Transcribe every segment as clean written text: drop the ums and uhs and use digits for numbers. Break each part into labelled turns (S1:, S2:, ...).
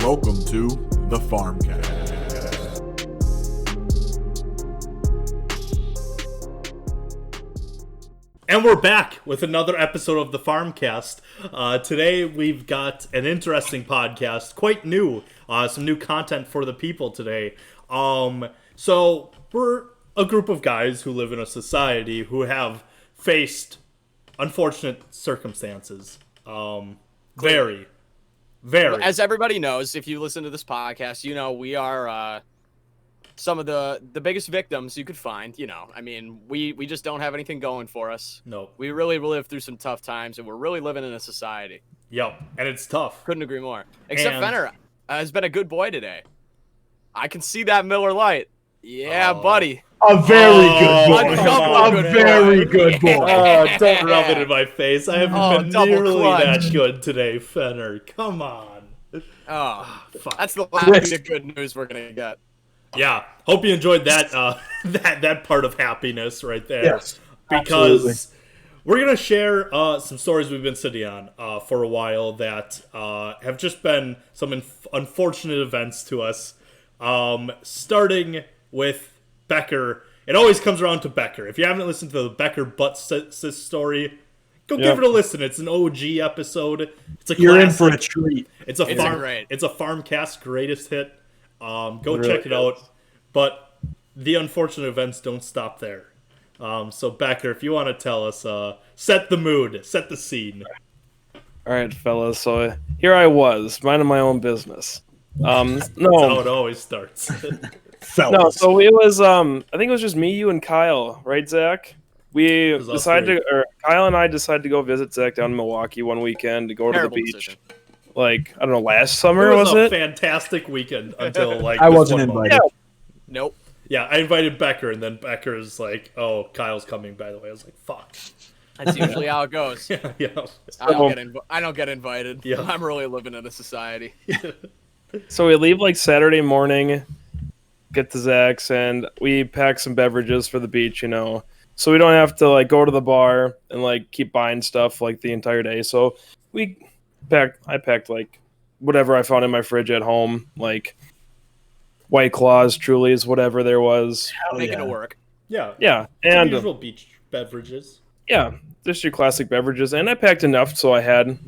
S1: Welcome to the Farmcast.
S2: And we're back with another episode of the Farmcast. Today we've got an interesting podcast, quite new, some new content for the people today. So we're a group of guys who live in a society who have faced unfortunate circumstances. Very.
S3: As everybody knows, if you listen to this podcast, you know we are some of the biggest victims you could find. You know, I mean, we just don't have anything going for us.
S2: No.
S3: We really lived through some tough times, and we're really living in a society.
S2: Yep, and it's tough.
S3: Couldn't agree more. Except Fenner has been a good boy today. I can see that Miller Lite. Yeah, buddy.
S4: A very good boy.
S3: A
S4: very good boy.
S2: Don't rub it in my face. I haven't been nearly that good today, Fenner. Come on.
S3: Fuck. That's the last bit of good news we're gonna get.
S2: Yeah. Hope you enjoyed that that part of happiness right there.
S4: Yes.
S2: Because
S4: absolutely.
S2: we're gonna share some stories we've been sitting on for a while that have just been some unfortunate events to us. Starting with Becker. It always comes around to Becker. If you haven't listened to the Becker butt cis story, go give it a listen. It's an OG episode. It's a
S4: You're
S2: classic.
S4: in for a treat.
S2: It's a Farmcast greatest hit. Go check it out. But the unfortunate events don't stop there. So Becker, if you want to tell us, set the mood, set the scene.
S5: All right, fellas. So here I was, minding my own business.
S2: That's how it always starts.
S5: No, so it was. I think it was just me, you, and Kyle, right, Zach? We decided to, or Kyle and I decided to go visit Zach down in Milwaukee one weekend to go to the beach.
S3: Decision.
S5: Like, I don't know, last summer
S2: It was a
S5: it?
S2: fantastic weekend until like
S4: I
S2: this
S4: wasn't
S2: one
S4: invited.
S2: moment.
S3: Nope.
S2: Yeah, I invited Becker, and then Becker's like, "Oh, Kyle's coming." By the way, I was like, "Fuck."
S3: That's usually how it goes.
S2: Yeah.
S3: I don't get invited.
S2: Yeah.
S3: I'm really living in a society.
S5: So we leave like Saturday morning, get to Zach's, and we pack some beverages for the beach, you know, so we don't have to like go to the bar and like keep buying stuff like the entire day. So I packed like whatever I found in my fridge at home, like White Claws, Trulies, whatever there was.
S3: Making it work.
S2: Yeah.
S5: Yeah,
S2: Some
S5: and
S2: usual beach beverages.
S5: yeah, just your classic beverages, and I packed enough so I had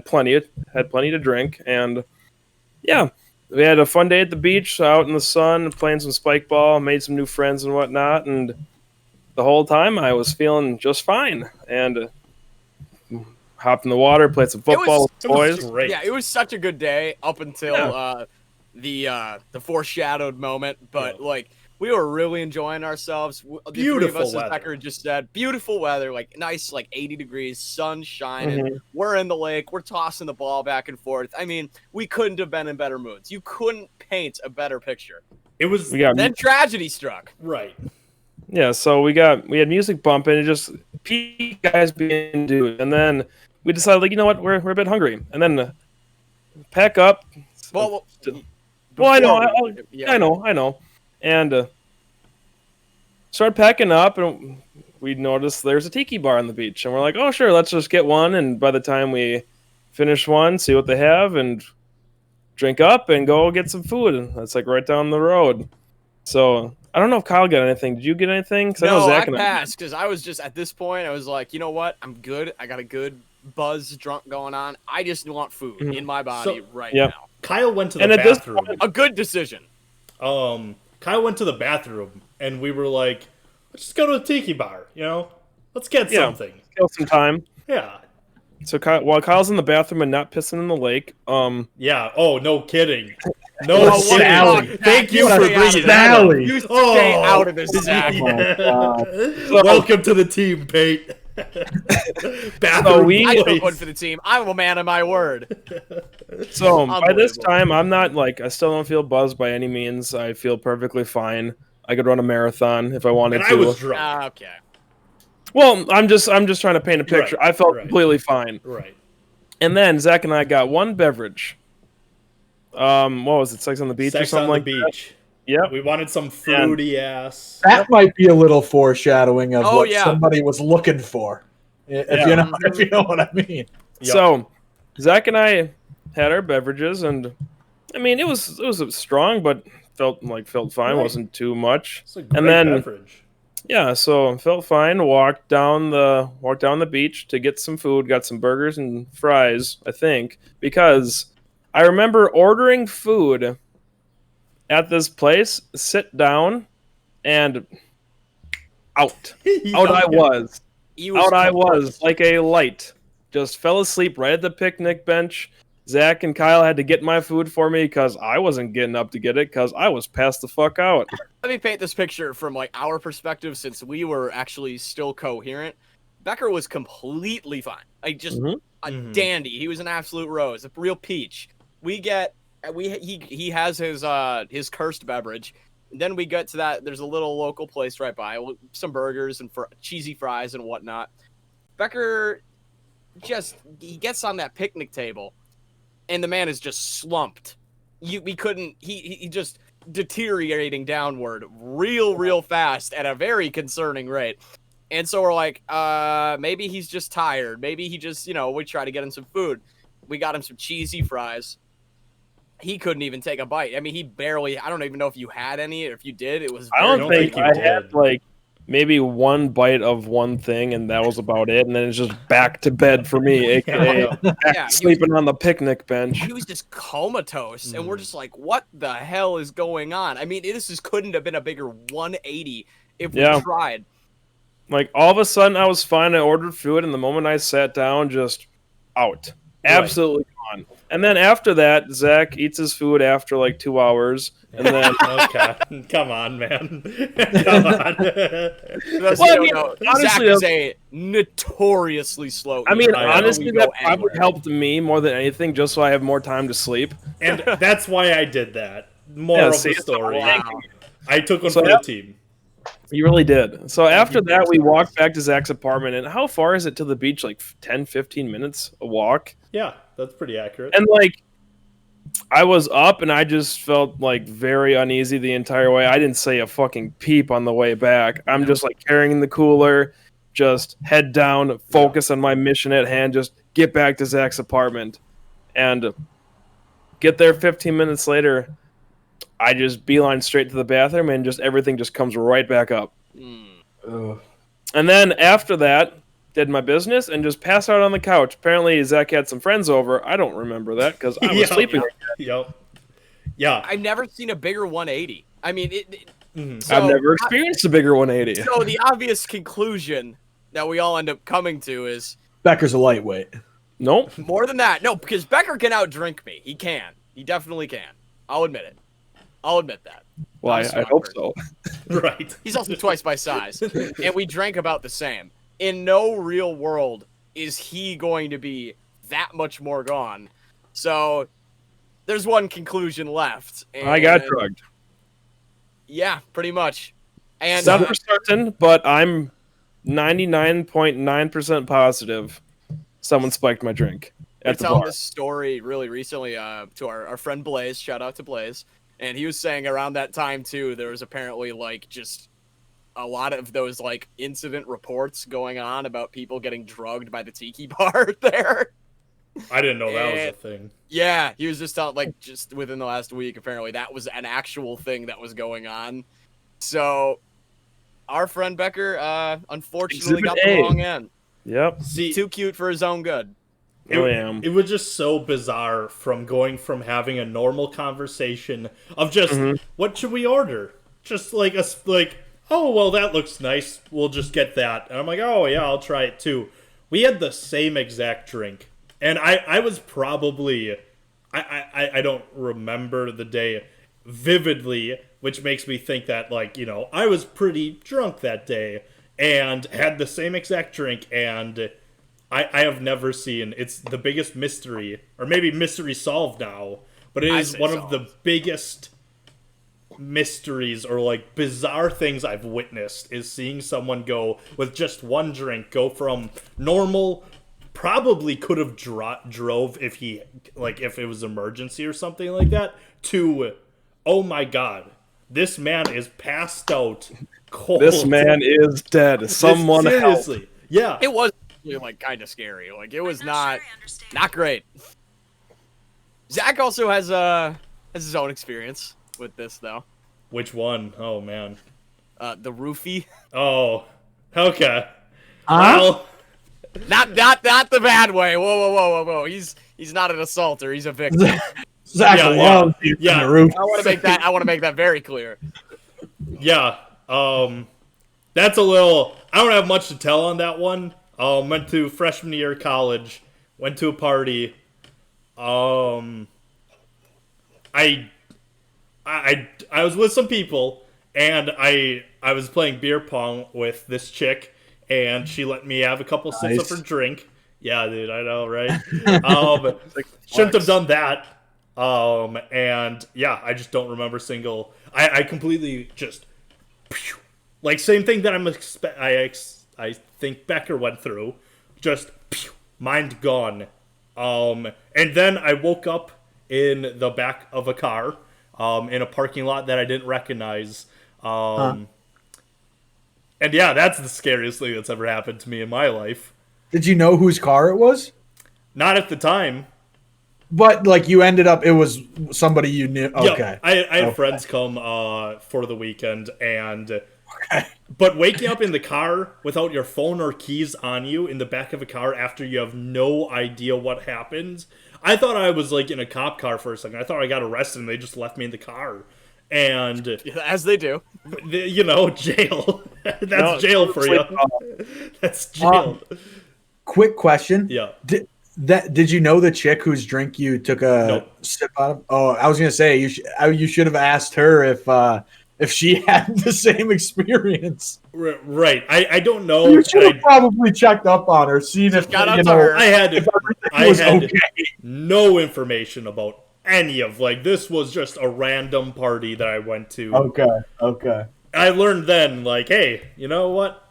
S5: plenty to drink, and yeah, we had a fun day at the beach, out in the sun, playing some spike ball, made some new friends and whatnot, and the whole time I was feeling just fine, and hopped in the water, played some football with the boys.
S2: Great.
S3: Yeah, it was such a good day up until the foreshadowed moment, but like we were really enjoying ourselves. The
S2: Beautiful
S3: three of us,
S2: weather.
S3: as Becker just said, beautiful weather, like nice, like 80 degrees, sun shining. We're in the lake, we're tossing the ball back and forth. I mean, we couldn't have been in better moods. You couldn't paint a better picture.
S2: It was
S3: Then tragedy struck.
S2: right.
S5: Yeah, so we had music bumping, and just peak guys being dude, and then we decided, like, you know what, we're a bit hungry, and then pack up.
S3: Well,
S5: I know,
S3: yeah.
S5: I know, and started packing up, and we noticed there's a tiki bar on the beach, and we're like, oh sure, let's just get one. And by the time we finish one, see what they have, and drink up, and go get some food, and that's like right down the road. So I don't know if Kyle got anything. Did you get anything?
S3: No, I passed because I was just at this point. I was like, you know what? I'm good. I got a good buzz, drunk going on. I just want food in my body now.
S2: Kyle went to the
S5: And at this
S2: bathroom.
S3: A good decision.
S2: Kyle went to the bathroom, and we were like, let's just go to a tiki bar, you know? Let's get something.
S5: Kill some time.
S2: Yeah.
S5: So while Kyle's in the bathroom and not pissing in the lake,
S2: Yeah. Oh, no kidding. No
S4: Sally.
S2: kidding. Thank you for bringing that up.
S4: Sally.
S3: You stay out of this. Zach.
S2: Welcome to the team, Pate. Bathroom
S3: I took
S2: boys.
S3: one for the team. I'm a man of my word.
S5: so by this
S3: Unbelievable.
S5: time I'm not like, I still don't feel buzzed by any means. I feel perfectly fine. I could run a marathon if I wanted
S2: And
S5: to.
S2: I was drunk.
S3: Okay.
S5: Well, I'm just trying to paint a picture.
S2: Right,
S5: I felt
S2: right.
S5: completely fine.
S2: Right.
S5: And then Zach and I got one beverage. What was it? Sex on the beach or
S2: Sex
S5: something
S2: on the
S5: like that?
S2: beach.
S5: Yeah.
S2: We wanted some fruity ass.
S4: That might be a little foreshadowing of
S3: Oh,
S4: what
S3: yeah.
S4: somebody was looking for. If you know what I mean.
S2: Yep.
S5: So Zach and I had our beverages, and I mean, it was strong, but felt fine.
S2: Right.
S5: Wasn't too much.
S2: It's a great
S5: And then
S2: beverage.
S5: yeah, so felt fine. Walked down the beach to get some food. Got some burgers and fries, I think, because I remember ordering food at this place. Sit down and out. Out I was.
S3: He
S5: Out I was
S3: cooked.
S5: like a light. Just fell asleep right at the picnic bench. Zach and Kyle had to get my food for me because I wasn't getting up to get it because I was passed the fuck out.
S3: Let me paint this picture from like our perspective, since we were actually still coherent. Becker was completely fine, like just a dandy. He was an absolute rose, a real peach. He has his cursed beverage. And then we get to that. There's a little local place right by, some burgers and cheesy fries and whatnot. Becker he gets on that picnic table, and the man is just slumped. He just deteriorating downward real fast at a very concerning rate. And so we're like, maybe he's just tired. Maybe he just, we try to get him some food. We got him some cheesy fries. He couldn't even take a bite. I mean, he barely, I don't even know if you had any, or if you did, it was
S5: I
S3: very
S5: don't think
S2: you
S5: I
S2: did.
S5: had like maybe one bite of one thing, and that was about it. And then it's just back to bed for me, aka back
S3: Yeah,
S5: to sleeping on the picnic bench.
S3: he was just comatose, and we're just like, what the hell is going on? I mean, couldn't have been a bigger 180 if we
S5: Yeah.
S3: tried.
S5: Like all of a sudden, I was fine. I ordered food, and the moment I sat down, just out, absolutely gone. And then after that, Zach eats his food after like 2 hours, and then
S2: Okay, come on, man. Come on.
S3: Those
S5: Well, I
S3: who
S5: mean,
S3: don't know,
S5: honestly,
S3: Zach is a notoriously slow
S5: I mean,
S3: eater.
S5: honestly,
S3: We go
S5: that probably
S3: anywhere.
S5: helped me more than anything, just so I have more time to sleep.
S2: And that's why I did that. Moral of
S5: see,
S2: the story.
S3: Wow.
S2: I took one
S5: So
S2: for
S5: that-
S2: the team.
S5: You really did. So after that, we walked back to Zach's apartment. And how far is it to the beach? Like 10, 15 minutes a walk?
S2: Yeah, that's pretty accurate.
S5: And like, I was up and I just felt like very uneasy the entire way. I didn't say a fucking peep on the way back. I'm just like carrying the cooler, just head down, focus on my mission at hand, just get back to Zach's apartment. And get there 15 minutes later, I just beeline straight to the bathroom and just everything just comes right back up.
S4: Ugh.
S5: And then after that, did my business and just passed out on the couch. Apparently, Zach had some friends over. I don't remember that because I was
S2: Yep.
S5: sleeping.
S2: Yep. Yeah.
S3: I've never seen a bigger 180. I mean,
S5: I've never experienced a bigger 180.
S3: So the obvious conclusion that we all end up coming to is
S4: Becker's a lightweight.
S5: Nope.
S3: more than that. No, because Becker can outdrink me. He can. He definitely can. I'll admit it. I'll admit that.
S5: Well,
S3: I'm a
S5: I
S3: smart
S5: hope
S3: person.
S5: so.
S2: Right.
S3: He's also twice my size, and we drank about the same. In no real world is he going to be that much more gone. So there's one conclusion left.
S5: I got
S3: and-
S5: drugged.
S3: Yeah, pretty much. And
S5: Not for certain, but I'm 99.9% positive someone spiked my drink
S3: we're
S5: at the
S3: telling
S5: bar.
S3: this story really recently to our friend Blaze. Shout out to Blaze. And he was saying around that time too, there was apparently like just a lot of those like incident reports going on about people getting drugged by the tiki bar there.
S2: I didn't know that was a thing.
S3: Yeah, he was just telling, like, just within the last week, apparently that was an actual thing that was going on. So our friend Becker, unfortunately,
S5: Exhibit
S3: got
S5: A.
S3: the wrong end.
S5: Yep.
S2: See,
S3: Too cute for his own good.
S2: it was just so bizarre from going from having a normal conversation of just what should we order, just like oh well that looks nice, we'll just get that, and I'm like, oh yeah, I'll try it too. We had the same exact drink, and I was probably I don't remember the day vividly, which makes me think that I was pretty drunk that day and had the same exact drink, and I have never seen, it's the biggest mystery, or maybe mystery solved now, but it is one of the biggest mysteries or like bizarre things I've witnessed, is seeing someone go with just one drink, go from normal, probably could have drove if it was emergency or something like that, to, oh my god, this man is passed out cold.
S5: This man is dead. Someone help.
S2: Seriously. Yeah.
S3: It was like kind of scary. Like it was not great. Zach also has has his own experience with this, though.
S2: Which one? Oh man.
S3: The roofie.
S2: Oh. Okay.
S4: Huh?
S2: Well.
S3: Not the bad way. Whoa. He's not an assaulter. He's a victim.
S4: Zach
S2: Yeah,
S4: loves you
S2: yeah.
S4: in the roof.
S3: I want to make that very clear.
S2: Yeah. That's a little. I don't have much to tell on that one. Went to freshman year of college. Went to a party. I was with some people, and I was playing beer pong with this chick, and she let me have a couple sips of her drink. Yeah, dude, I know, right? Shouldn't have done that. And yeah, I just don't remember single. I completely just like same thing that I think Becker went through. Just mind gone. And then I woke up in the back of a car, in a parking lot that I didn't recognize. And yeah, that's the scariest thing that's ever happened to me in my life.
S4: Did you know whose car it was?
S2: Not at the time.
S4: But like you ended up, it was somebody you knew. Okay.
S2: Yeah, I had friends come for the weekend, and but waking up in the car without your phone or keys on you in the back of a car after you have no idea what happened. I thought I was like in a cop car for a second. I thought I got arrested and they just left me in the car. And
S3: as they do,
S2: you know, jail. That's jail for you. That's jail.
S4: Quick question.
S2: Yeah.
S4: Did you know the chick whose drink you took a sip out of? Oh, I was gonna say you should have asked her if she had the same experience.
S2: Right. I don't know.
S4: You should have probably checked up on her, seen if
S3: got
S4: you know.
S2: I had
S4: okay.
S2: No information about any of this was just a random party that I went to.
S4: Okay.
S2: I learned then, like, hey, you know what?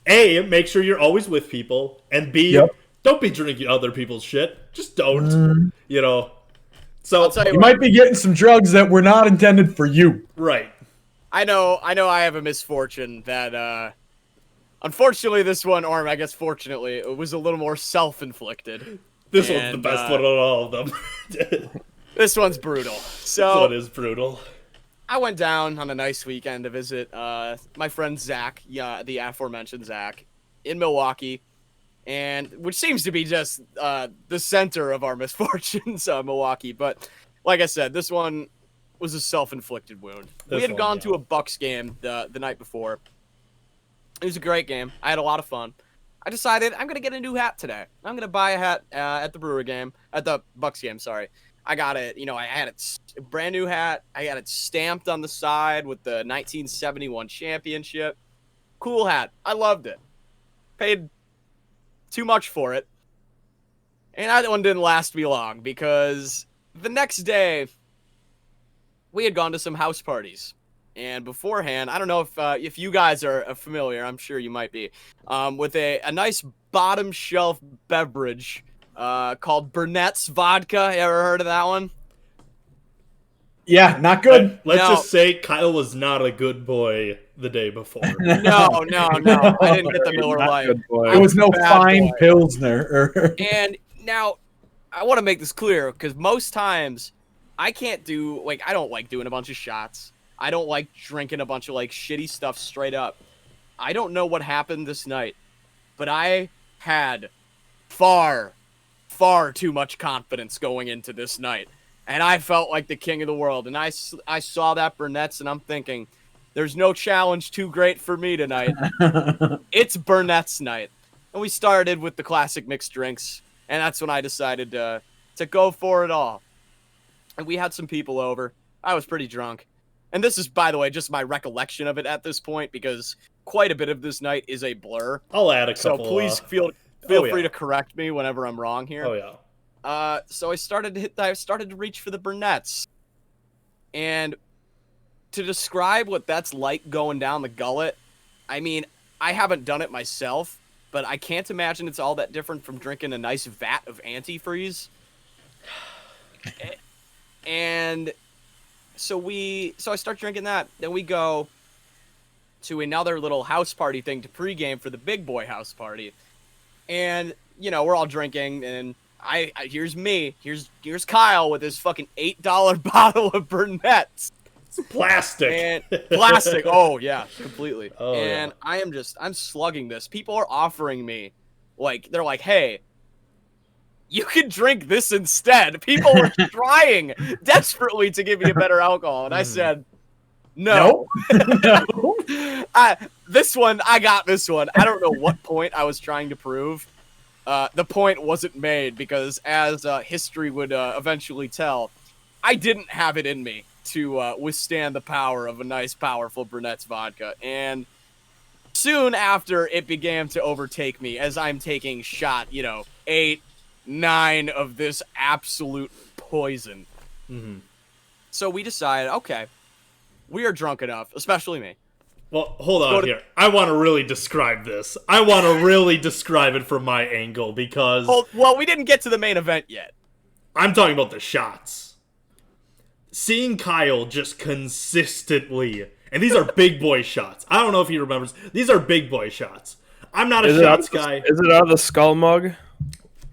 S2: A, make sure you're always with people, and B, don't be drinking other people's shit. Just don't. You know. So
S4: you might be getting some drugs that were not intended for you.
S2: Right.
S3: I know I have a misfortune that unfortunately this one, or I guess fortunately, it was a little more self-inflicted.
S2: This one's the best one of all of them.
S3: This one's brutal. So
S2: this one is brutal.
S3: I went down on a nice weekend to visit my friend Zach, the aforementioned Zach, in Milwaukee, and which seems to be just the center of our misfortunes, Milwaukee. But like I said, this one was a self-inflicted wound. We had gone to a Bucks game the night before. It was a great game. I had a lot of fun. I decided I'm gonna get a new hat today. I'm gonna buy a hat at the Bucks game. Sorry. I got it. You know, I had it a brand new hat. I got it stamped on the side with the 1971 championship. Cool hat. I loved it. Paid too much for it. And that one didn't last me long because the next day we had gone to some house parties. And beforehand, I don't know if you guys are familiar, I'm sure you might be, with a nice bottom shelf beverage called Burnett's Vodka. You ever heard of that one?
S4: Yeah, not good.
S2: Let's just say Kyle was not a good boy the day before.
S3: No. I didn't get the Miller Lite.
S4: There was no fine Pilsner.
S3: And now, I want to make this clear, because most times, I can't do, I don't like doing a bunch of shots. I don't like drinking a bunch of, shitty stuff straight up. I don't know what happened this night, but I had far too much confidence going into this night. And I felt like the king of the world. And I saw that Burnett's, and I'm thinking, there's no challenge too great for me tonight. It's Burnett's night. And we started with the classic mixed drinks. And that's when I decided to go for it all. And we had some people over. I was pretty drunk. And this is, by the way, just my recollection of it at this point, because quite a bit of this night is a blur.
S2: I'll add a couple.
S3: So please feel free to correct me whenever I'm wrong here.
S2: Oh, yeah.
S3: So I started to reach for the Burnett's. And to describe what that's like going down the gullet, I mean, I haven't done it myself, but I can't imagine it's all that different from drinking a nice vat of antifreeze. And so I start drinking that. Then we go to another little house party thing to pregame for the big boy house party. And, we're all drinking, and here's me. Here's Kyle with his fucking $8 bottle of Burnett's.
S2: Plastic.
S3: And plastic. Oh yeah, completely.
S2: Oh,
S3: and
S2: yeah.
S3: I'm slugging this. People are offering me, they're like, hey, you can drink this instead. People were trying desperately to give me a better alcohol, and I said, no.
S4: No.
S3: This one, I got this one. I don't know what point I was trying to prove. The point wasn't made because, as history would eventually tell, I didn't have it in me to withstand the power of a nice, powerful Burnett's vodka. And soon after, it began to overtake me as I'm taking shot, 8, 9 of this absolute poison.
S2: Mm-hmm.
S3: So we decided, okay, we are drunk enough, especially me.
S2: Well, hold on here. I want to really describe this. I want to really describe it from my angle because...
S3: Well, we didn't get to the main event yet.
S2: I'm talking about the shots. Seeing Kyle just consistently... And these are big boy shots. I don't know if he remembers. These are big boy shots. I'm not a shots guy.
S5: Is it out of the skull mug?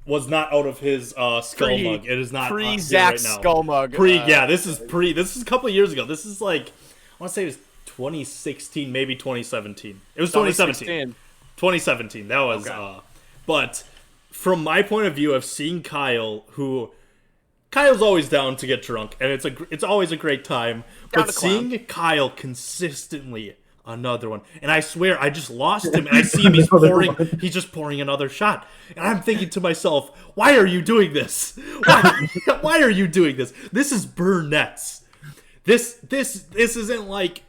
S2: Was not out of his skull mug. It is not
S3: pre-Zach
S2: right now.
S3: skull mug.
S2: This is a couple of years ago. This is like, I want to say it was 2016, maybe 2017. It was 2017. 2017. That was,
S3: okay.
S2: But from my point of view of seeing Kyle's always down to get drunk, and it's always a great time. But seeing Kyle consistently, another one, and I swear I just lost him, and I see him, he's just pouring another shot, and I'm thinking to myself, why are you doing this? Why are you doing this? This is Burnett's. This isn't like,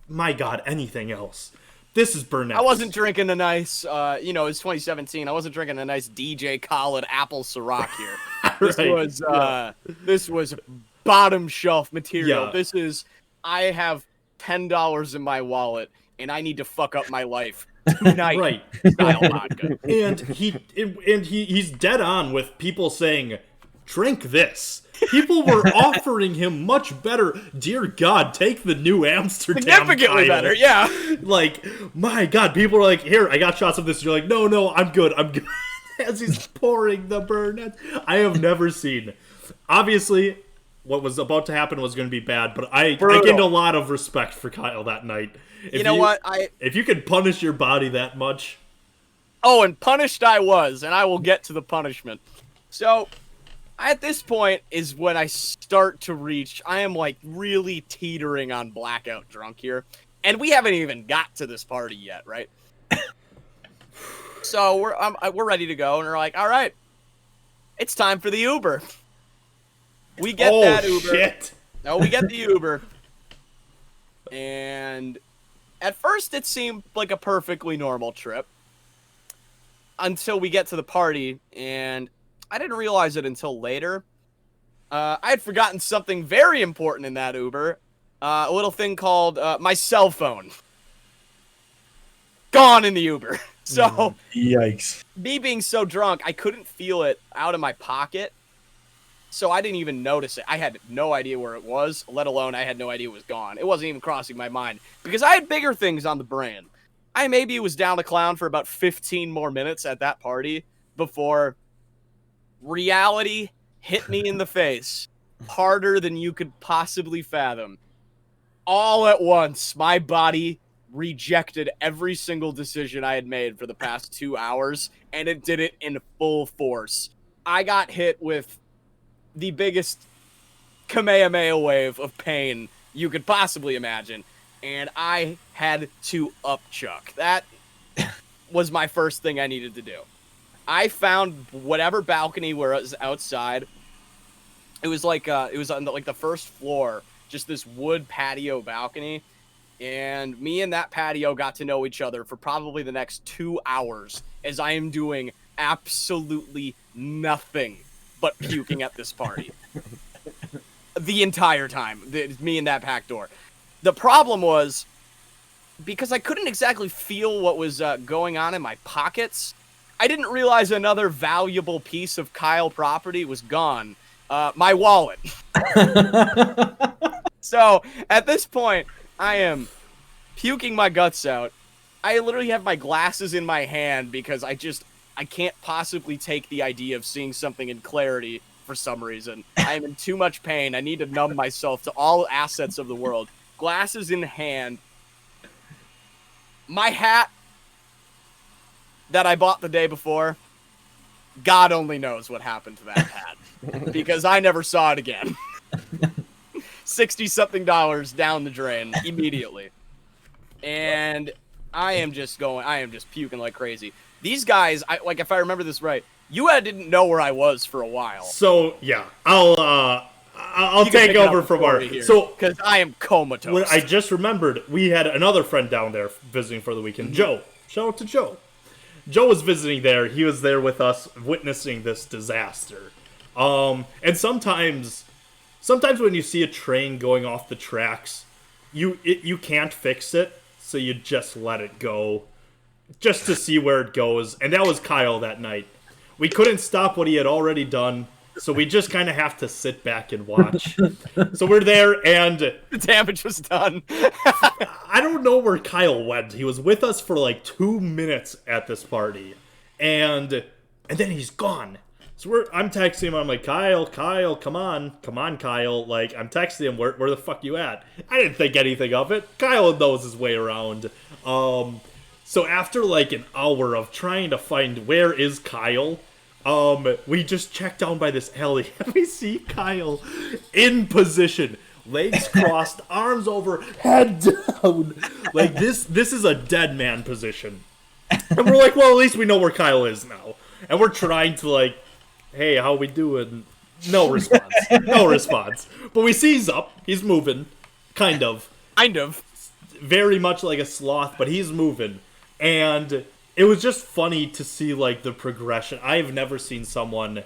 S2: my God, anything else. This is Burnett's.
S3: I wasn't drinking a nice, it was 2017. I wasn't drinking a nice DJ Khaled apple Ciroc here. This was bottom shelf material.
S2: Yeah.
S3: I have $10 in my wallet, and I need to fuck up my life tonight.
S2: Right.
S3: Style vodka.
S2: And he's dead on with people saying, drink this. People were offering him much better. Dear God, take the new Amsterdam.
S3: Significantly better, yeah.
S2: Like, my God, people were like, here, I got shots of this. You're like, no, I'm good. As he's pouring the Burnett. I have never seen. Obviously, what was about to happen was going to be bad, but I gained a lot of respect for Kyle that night. If you could punish your body that much.
S3: Oh, and punished I was, and I will get to the punishment. So... at this point is when I start to reach, I am like really teetering on blackout drunk here. And we haven't even got to this party yet, right? So we're ready to go, and we're like, all right, it's time for the Uber. We get that Uber.
S2: Shit.
S3: No, we get the Uber. And at first it seemed like a perfectly normal trip. Until we get to the party, and... I didn't realize it until later. I had forgotten something very important in that Uber. A little thing called my cell phone. Gone in the Uber. So,
S4: yikes.
S3: Me being so drunk, I couldn't feel it out of my pocket. So I didn't even notice it. I had no idea where it was, let alone I had no idea it was gone. It wasn't even crossing my mind. Because I had bigger things on the brain. I maybe was down the clown for about 15 more minutes at that party before... reality hit me in the face harder than you could possibly fathom. All at once, my body rejected every single decision I had made for the past 2 hours, and it did it in full force. I got hit with the biggest Kamehameha wave of pain you could possibly imagine, and I had to upchuck. That was my first thing I needed to do. I found whatever balcony was outside. It was like it was on the first floor, just this wood patio balcony, and me and that patio got to know each other for probably the next 2 hours as I am doing absolutely nothing but puking at this party. The entire time, me and that back door. The problem was because I couldn't exactly feel what was going on in my pockets. I didn't realize another valuable piece of Kyle property was gone. My wallet. So, at this point, I am puking my guts out. I literally have my glasses in my hand because I can't possibly take the idea of seeing something in clarity for some reason. I am in too much pain. I need to numb myself to all assets of the world. Glasses in hand. My hat that I bought the day before, God only knows what happened to that hat. Because I never saw it again. $60-something down the drain immediately. And I am just puking like crazy. These guys, if I remember this right, you didn't know where I was for a while.
S2: So yeah, I'll take over from our here,
S3: because I am comatose.
S2: When I just remembered, we had another friend down there visiting for the weekend, Joe. Shout out to Joe. Joe was visiting there. He was there with us, witnessing this disaster. And sometimes when you see a train going off the tracks, you can't fix it, so you just let it go, just to see where it goes. And that was Kyle that night. We couldn't stop what he had already done, so we just kind of have to sit back and watch. So we're there, and
S3: the damage was done.
S2: I don't know where Kyle went. He was with us for like 2 minutes at this party, and then he's gone. So I'm texting him. I'm like, Kyle, come on, Kyle. Like, I'm texting him, where the fuck you at? I didn't think anything of it. Kyle knows his way around. So after like an hour of trying to find where is Kyle, we just checked down by this alley and we see Kyle in position, legs crossed, arms over, head down. Like this is a dead man position. And we're like, well, at least we know where Kyle is now. And we're trying to like, hey, how we doing? No response. But we see he's up. He's moving. Kind of. Very much like a sloth, but he's moving. And it was just funny to see, like, the progression. I've never seen someone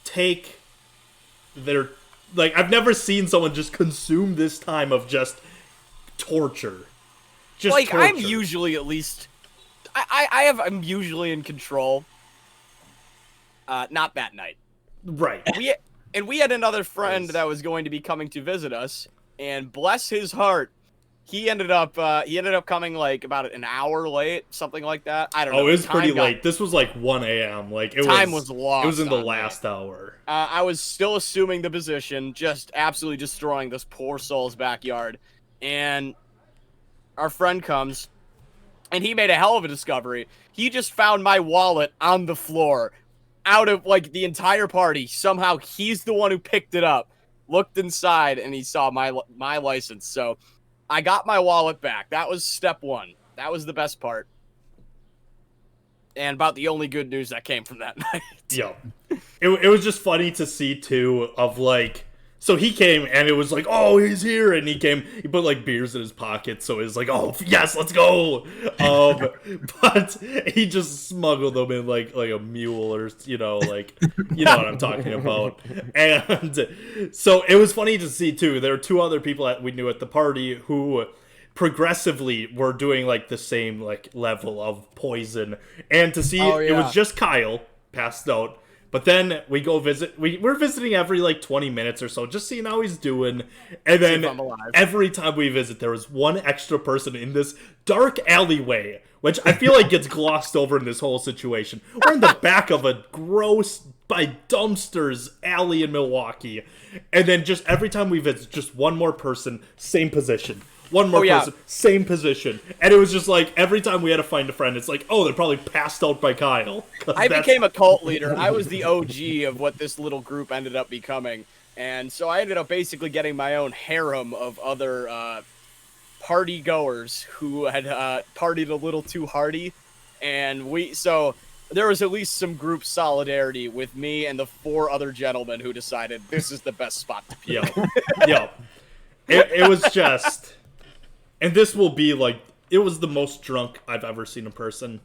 S2: take their... Like, I've never seen someone just consume this time of just torture.
S3: Torture. I'm usually at least... I'm usually in control. Not that night.
S2: Right.
S3: We had another friend that was going to be coming to visit us, and bless his heart, he ended up coming like about an hour late, something like that. I don't know.
S2: Oh, it was pretty late. This was like 1 a.m. Like
S3: time was lost.
S2: It was in the last hour.
S3: I was still assuming the position, just absolutely destroying this poor soul's backyard, and our friend comes, and he made a hell of a discovery. He just found my wallet on the floor. Out of like the entire party, somehow he's the one who picked it up, looked inside, and he saw my license. So I got my wallet back. That was step one. That was the best part. And about the only good news that came from that night.
S2: Yeah. It was just funny to see, too, of like... So he came, and it was like, oh, he's here, and he put, like, beers in his pocket, so it was like, oh, yes, let's go! But he just smuggled them in, like a mule, or, you know what I'm talking about. And so it was funny to see, too, there were two other people that we knew at the party who progressively were doing, like, the same, like, level of poison, and to see it was just Kyle, passed out. But then we go visit. We're visiting every like 20 minutes or so, just seeing how he's doing. And then every time we visit, there was one extra person in this dark alleyway, which I feel like gets glossed over in this whole situation. We're in the back of a gross, by dumpsters alley in Milwaukee. And then just every time we visit, just one more person, same position. One more person, same position. And it was just like, every time we had to find a friend, it's like, oh, they're probably passed out by Kyle.
S3: I became a cult leader. I was the OG of what this little group ended up becoming. And so I ended up basically getting my own harem of other party goers who had partied a little too hardy. And so there was at least some group solidarity with me and the 4 other gentlemen who decided this is the best spot to puke.
S2: Yeah. It was just... And this will be, like, it was the most drunk I've ever seen a person.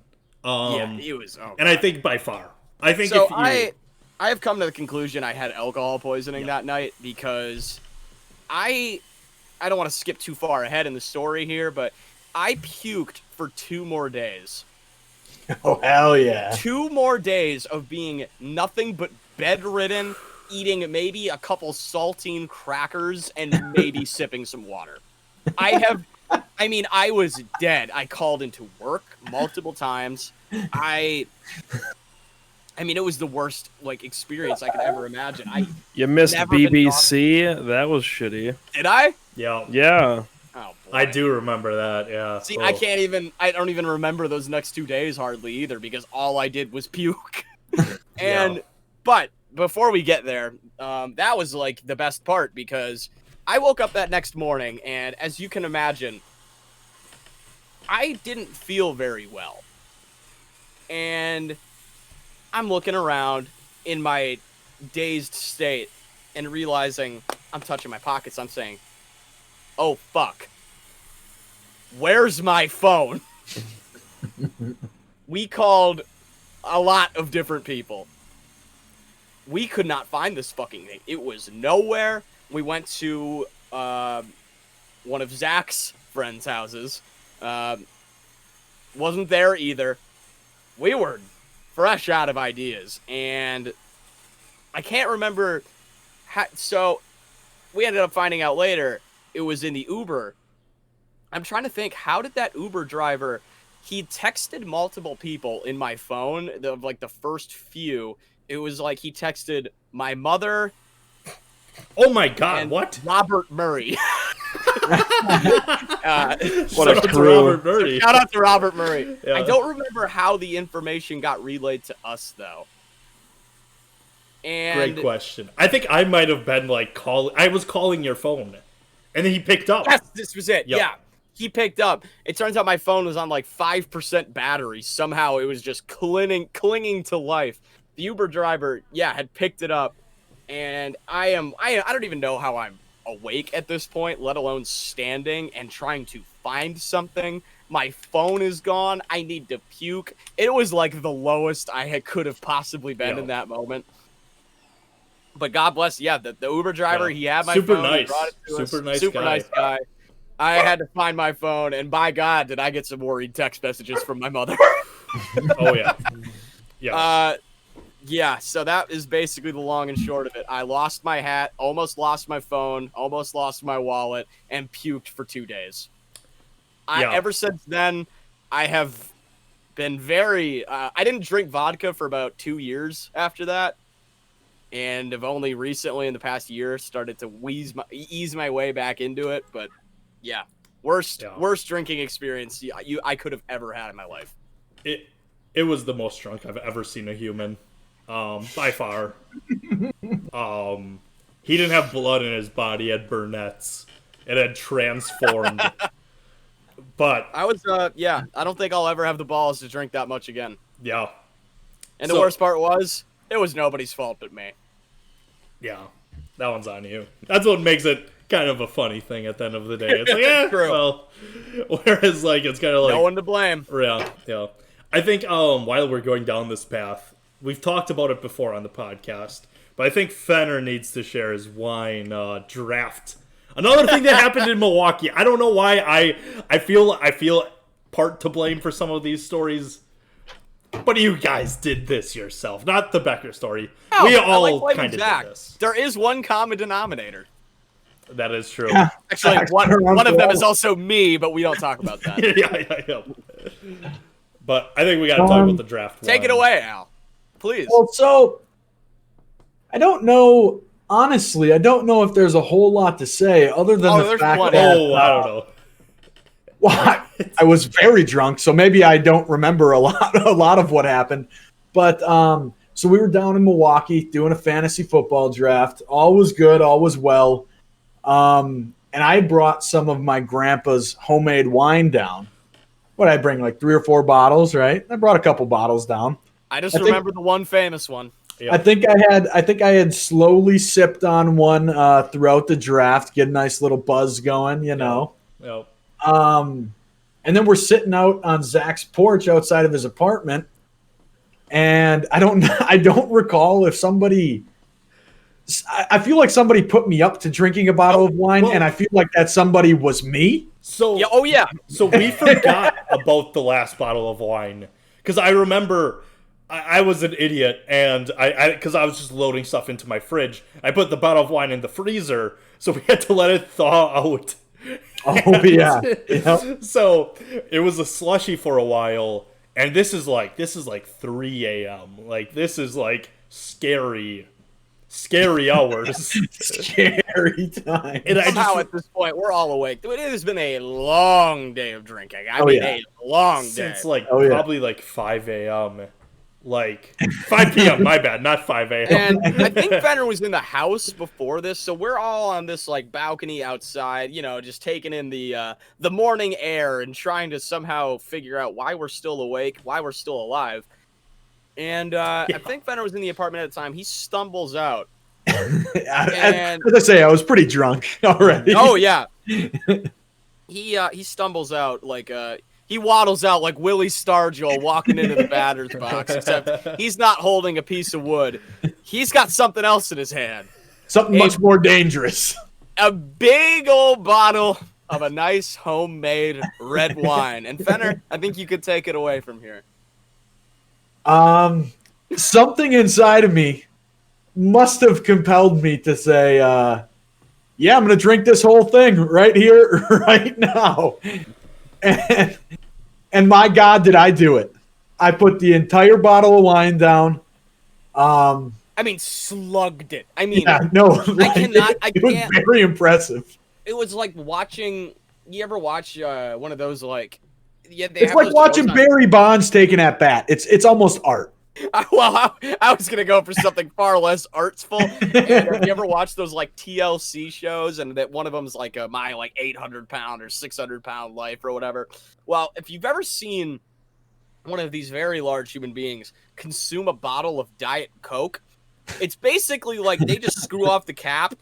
S3: It was.
S2: And I think by far. I think
S3: so I have come to the conclusion I had alcohol poisoning that night because I don't want to skip too far ahead in the story here, but I puked for 2 more days.
S4: Oh, hell yeah.
S3: 2 more days of being nothing but bedridden, eating maybe a couple saltine crackers, and maybe sipping some water. I was dead. I called into work multiple times. I mean, it was the worst like experience I could ever imagine.
S5: You missed
S3: Never been
S5: BBC. That was shitty.
S3: Did I?
S2: Yeah.
S5: Yeah.
S3: Oh, boy.
S2: I do remember that, yeah.
S3: See,
S2: Oh.
S3: I don't even remember those next 2 days hardly either because all I did was puke. And,
S2: Yeah.
S3: but before we get there, that was like the best part because I woke up that next morning and as you can imagine, I didn't feel very well. And I'm looking around in my dazed state and realizing I'm touching my pockets. I'm saying, oh, fuck. Where's my phone? We called a lot of different people. We could not find this fucking thing. It was nowhere. We went to one of Zach's friends' houses. Wasn't there either. We were fresh out of ideas. And I can't remember. So we ended up finding out later it was in the Uber. I'm trying to think, how did that Uber driver, he texted multiple people in my phone, like the first few. It was like he texted my mother.
S2: Oh my god,
S3: and
S2: what?
S3: Robert Murray.
S5: What a crew.
S2: Robert Murray.
S3: Shout out to Robert Murray.
S2: Yeah.
S3: I don't remember how the information got relayed to us, though. And
S2: Great question. I think I might have been like I was calling your phone. And then he picked up.
S3: yes, this was it.
S2: Yep.
S3: Yeah. He picked up. It turns out my phone was on like 5% battery. Somehow it was just clinging to life. The Uber driver, had picked it up. And I don't even know how I'm awake at this point, let alone standing and trying to find something. My phone is gone. I need to puke. It was like the lowest I could have possibly been in that moment. But God bless, the Uber driver, he had my
S2: Super
S3: phone.
S2: nice.
S3: He brought it to
S2: Super
S3: us.
S2: nice
S3: Super
S2: guy.
S3: nice guy. I had to find my phone, and by God, did I get some worried text messages from my mother.
S2: Oh, yeah. Yeah.
S3: So that is basically the long and short of it. I lost my hat, almost lost my phone, almost lost my wallet, and puked for 2 days. Ever since then, I have been very... I didn't drink vodka for about 2 years after that, and have only recently, in the past year, started to ease my way back into it, but worst drinking experience I could have ever had in my life.
S2: It was the most drunk I've ever seen a human, by far. He didn't have blood in his body; he had burnettes. It had transformed. But
S3: I was, I don't think I'll ever have the balls to drink that much again.
S2: Yeah.
S3: And the worst part was, it was nobody's fault but me.
S2: Yeah, that one's on you. That's what makes it kind of a funny thing at the end of the day. It's like,
S3: True.
S2: Well, whereas like it's kind of like
S3: no one to blame.
S2: Yeah. I think while we're going down this path, we've talked about it before on the podcast, but I think Fenner needs to share his wine draft. Another thing that happened in Milwaukee. I don't know why I feel part to blame for some of these stories. But you guys did this yourself, not the Becker story.
S3: No,
S2: we
S3: I
S2: all
S3: like
S2: kind of
S3: Zach.
S2: did this.
S3: There is one common denominator.
S2: That is true.
S3: Actually, one of them is also me, but we don't talk about that.
S2: yeah. But I think we got to talk about the draft.
S3: Take it away, Al. Please.
S4: Well, so I don't know. Honestly, I don't know if there's a whole lot to say other than the fact
S3: plenty.
S4: that.
S2: I don't know.
S4: Well, I was very drunk, so maybe I don't remember a lot of what happened. But so we were down in Milwaukee doing a fantasy football draft. All was good, all was well. And I brought some of my grandpa's homemade wine down. What did I bring, like 3 or 4 bottles, right? I brought a couple bottles down.
S3: I remember the one famous one.
S2: Yeah.
S4: I think I had slowly sipped on one throughout the draft, get a nice little buzz going, you know.
S2: Yeah.
S4: And then we're sitting out on Zach's porch outside of his apartment, and I don't recall if somebody. I feel like somebody put me up to drinking a bottle of wine, and I feel like that somebody was me.
S2: So So we forgot about the last bottle of wine because I remember I was an idiot, and because I was just loading stuff into my fridge, I put the bottle of wine in the freezer, so we had to let it thaw out.
S4: Oh, yeah. Yep.
S2: So it was a slushy for a while, And this is like 3 a.m. Like, this is like scary hours.
S4: Scary time.
S2: And
S3: Somehow at this point, we're all awake. It has been a long day of drinking. I mean, a long day.
S2: Since probably like 5 a.m. Like 5 p.m. My bad, not 5 a.m.
S3: And I think Fenner was in the house before this, so we're all on this like balcony outside, just taking in the morning air and trying to somehow figure out why we're still awake, why we're still alive. And I think Fenner was in the apartment at the time. He stumbles out.
S4: As I say, I was pretty drunk already.
S3: Oh yeah. He stumbles out like he waddles out like Willie Stargell walking into the batter's box, except he's not holding a piece of wood. He's got something else in his hand.
S4: Something much more dangerous.
S3: A big old bottle of a nice homemade red wine. And Fenner, I think you could take it away from here.
S4: Something inside of me must have compelled me to say, yeah, I'm going to drink this whole thing right here, right now. And my God, did I do it. I put the entire bottle of wine down.
S3: I mean, slugged it. I mean,
S4: yeah, no,
S3: it
S4: was very impressive.
S3: It was like watching, you ever watch one of those like,
S4: it's like watching Barry Bonds taking at bat. It's almost art.
S3: Well, I was going to go for something far less artful. And have you ever watched those like TLC shows and that one of them's like my 800-pound or 600-pound life or whatever? Well, if you've ever seen one of these very large human beings consume a bottle of Diet Coke, it's basically like they just screw off the cap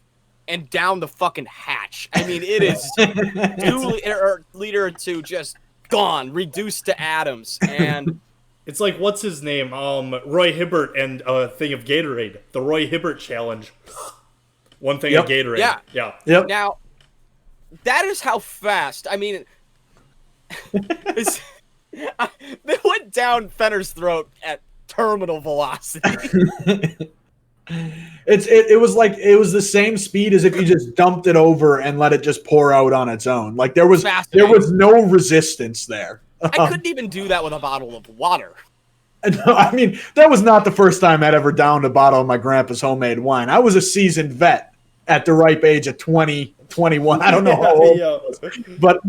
S3: and down the fucking hatch. I mean, it is 2 liter or 2 just gone, reduced to atoms. And
S2: it's like, what's his name? Roy Hibbert and a thing of Gatorade. The Roy Hibbert challenge. One thing of Gatorade. Yeah.
S4: Yep.
S3: Now, that is how fast. I mean, they went down Fenner's throat at terminal velocity.
S4: It was the same speed as if you just dumped it over and let it just pour out on its own. Like there was no resistance there.
S3: I couldn't even do that with a bottle of water.
S4: No, I mean, that was not the first time I'd ever downed a bottle of my grandpa's homemade wine. I was a seasoned vet at the ripe age of 20, 21. I don't know how old. But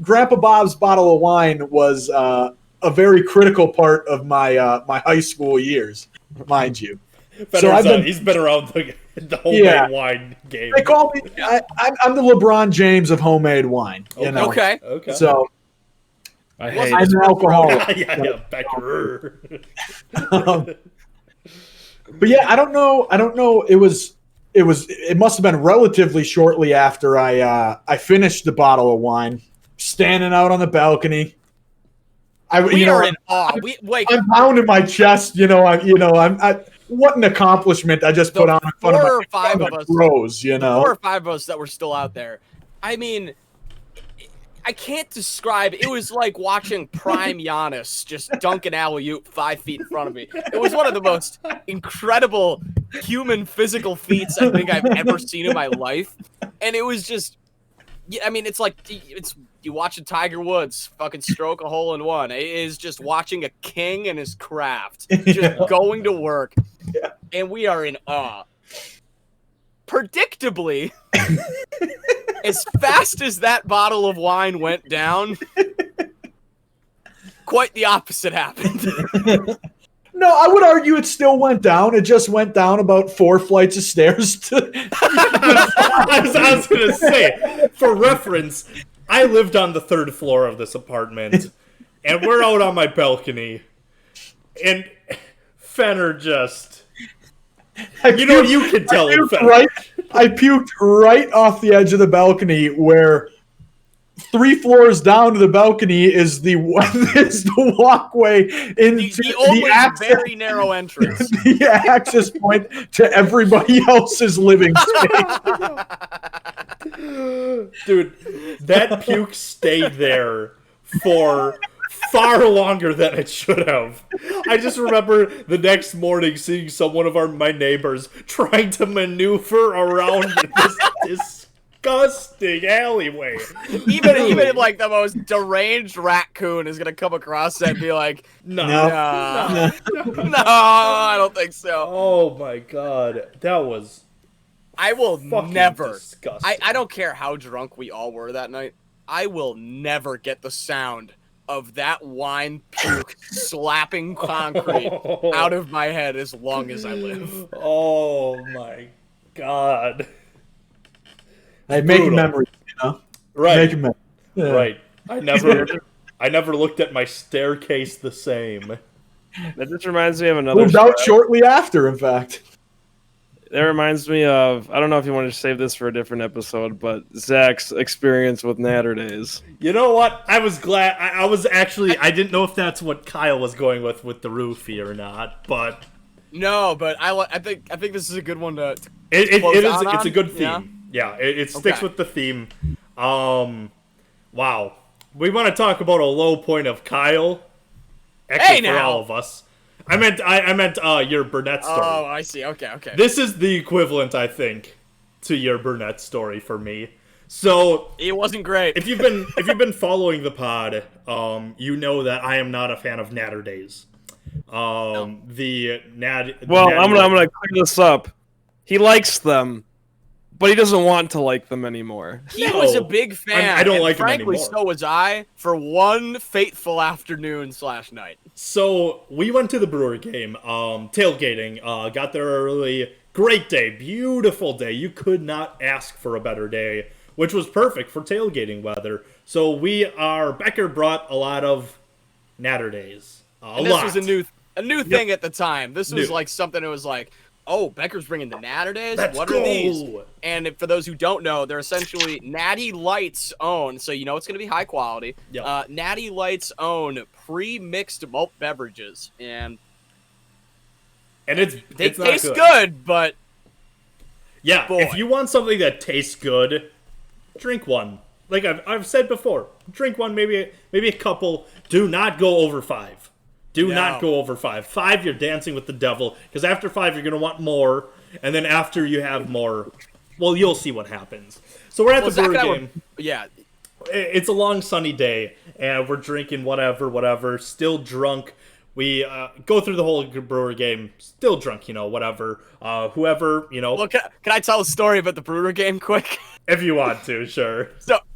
S4: Grandpa Bob's bottle of wine was a very critical part of my my high school years, mind you.
S2: He's been around the homemade wine game.
S4: They call me. I'm the LeBron James of homemade wine. You know?
S3: Okay.
S4: So
S5: I hate
S4: I'm an alcoholic.
S2: yeah, Becker.
S4: But yeah, I don't know. It must have been relatively shortly after I finished the bottle of wine, standing out on the balcony.
S3: We are in awe.
S4: I'm pounding my chest. What an accomplishment I just put on in front of my
S3: 4 or 5 of us.
S4: Bros,
S3: 4 or 5 of us that were still out there. I mean, I can't describe. It was like watching prime Giannis just dunk an alley-oop 5 feet in front of me. It was one of the most incredible human physical feats I think I've ever seen in my life. And it was just, I mean, it's like you watch a Tiger Woods fucking stroke a hole in one. It is just watching a king and his craft, just going to work.
S4: Yeah.
S3: And we are in awe. Predictably, as fast as that bottle of wine went down, quite the opposite happened.
S4: No, I would argue it still went down. It just went down about 4 flights of stairs.
S2: I was going to say, for reference, I lived on the 3rd floor of this apartment, and we're out on my balcony, and Fenner just... you can tell him.
S4: I puked right off the edge of the balcony where 3 floors down to the balcony is the walkway into
S3: the very narrow entrance.
S4: The access point to everybody else's living space.
S2: Dude, that puke stayed there for far longer than it should have. I just remember the next morning seeing my neighbors trying to maneuver around this disgusting alleyway.
S3: Even if like the most deranged raccoon is gonna come across that and be like,
S2: No.
S3: no, I don't think so.
S2: Oh my god, that was
S3: I will
S2: fucking
S3: never.
S2: disgusting.
S3: I don't care how drunk we all were that night. I will never get the sound of that wine puke slapping concrete out of my head as long as I live.
S2: Oh my god.
S4: Hey, making
S2: Brutal.
S4: memories,
S2: Right.
S4: Making memories. Yeah.
S2: Right. I never looked at my staircase the same.
S5: That just reminds me of another.
S4: Moved out shortly after, in fact.
S5: That reminds me of, I don't know if you want to save this for a different episode, but Zach's experience with Naturdays.
S2: You know what? I was glad. I was actually. I didn't know if that's what Kyle was going with the roofie or not, but
S3: No, but I think this is a good one to
S2: it
S3: close
S2: is.
S3: out
S2: It's a
S3: on.
S2: good theme. Yeah, it sticks
S3: Okay.
S2: with the theme. Wow. We want to talk about a low point of Kyle. Actually,
S3: Hey,
S2: for
S3: now.
S2: all of us. I meant your Burnett story.
S3: Oh, I see. Okay.
S2: This is the equivalent, I think, to your Burnett story for me. So
S3: It wasn't great.
S2: if you've been following the pod, you know that I am not a fan of Naturdays. The
S5: Well,
S2: Natty-
S5: I'm gonna clear this up. He likes them, but he doesn't want to like them anymore.
S3: He was a big fan.
S2: I don't
S3: and
S2: like him
S3: frankly,
S2: anymore.
S3: so was I for one fateful afternoon/night.
S2: So we went to the Brewer game, tailgating. Got there early. Great day, beautiful day. You could not ask for a better day, which was perfect for tailgating weather. So Becker brought a lot of Naturdays.
S3: This was a new thing at the time. This was
S2: New.
S3: like something that was like, oh, Becker's bringing the Naturdays?
S2: Let's
S3: What
S2: go.
S3: are these? And for those who don't know, they're essentially Natty Light's own, so you know it's going to be high quality.
S2: Yep.
S3: Natty Light's own pre-mixed malt beverages. And
S2: And
S3: they
S2: it's not
S3: taste good, but
S2: Yeah,
S3: Boy.
S2: if you want something that tastes good, drink one. Like I've said before, drink one, maybe a couple. Do not go over 5. Do
S3: No.
S2: not go over 5. 5, you're dancing with the devil. Because after 5, you're gonna want more, and then after you have more, well, you'll see what happens. So we're at the
S3: Zach
S2: Brewer
S3: and I
S2: game.
S3: yeah,
S2: It's a long sunny day, and we're drinking whatever. Still drunk. We go through the whole Brewer game, still drunk, whatever. Whoever,
S3: Well, can I tell a story about the Brewer game quick?
S2: if you want to, sure.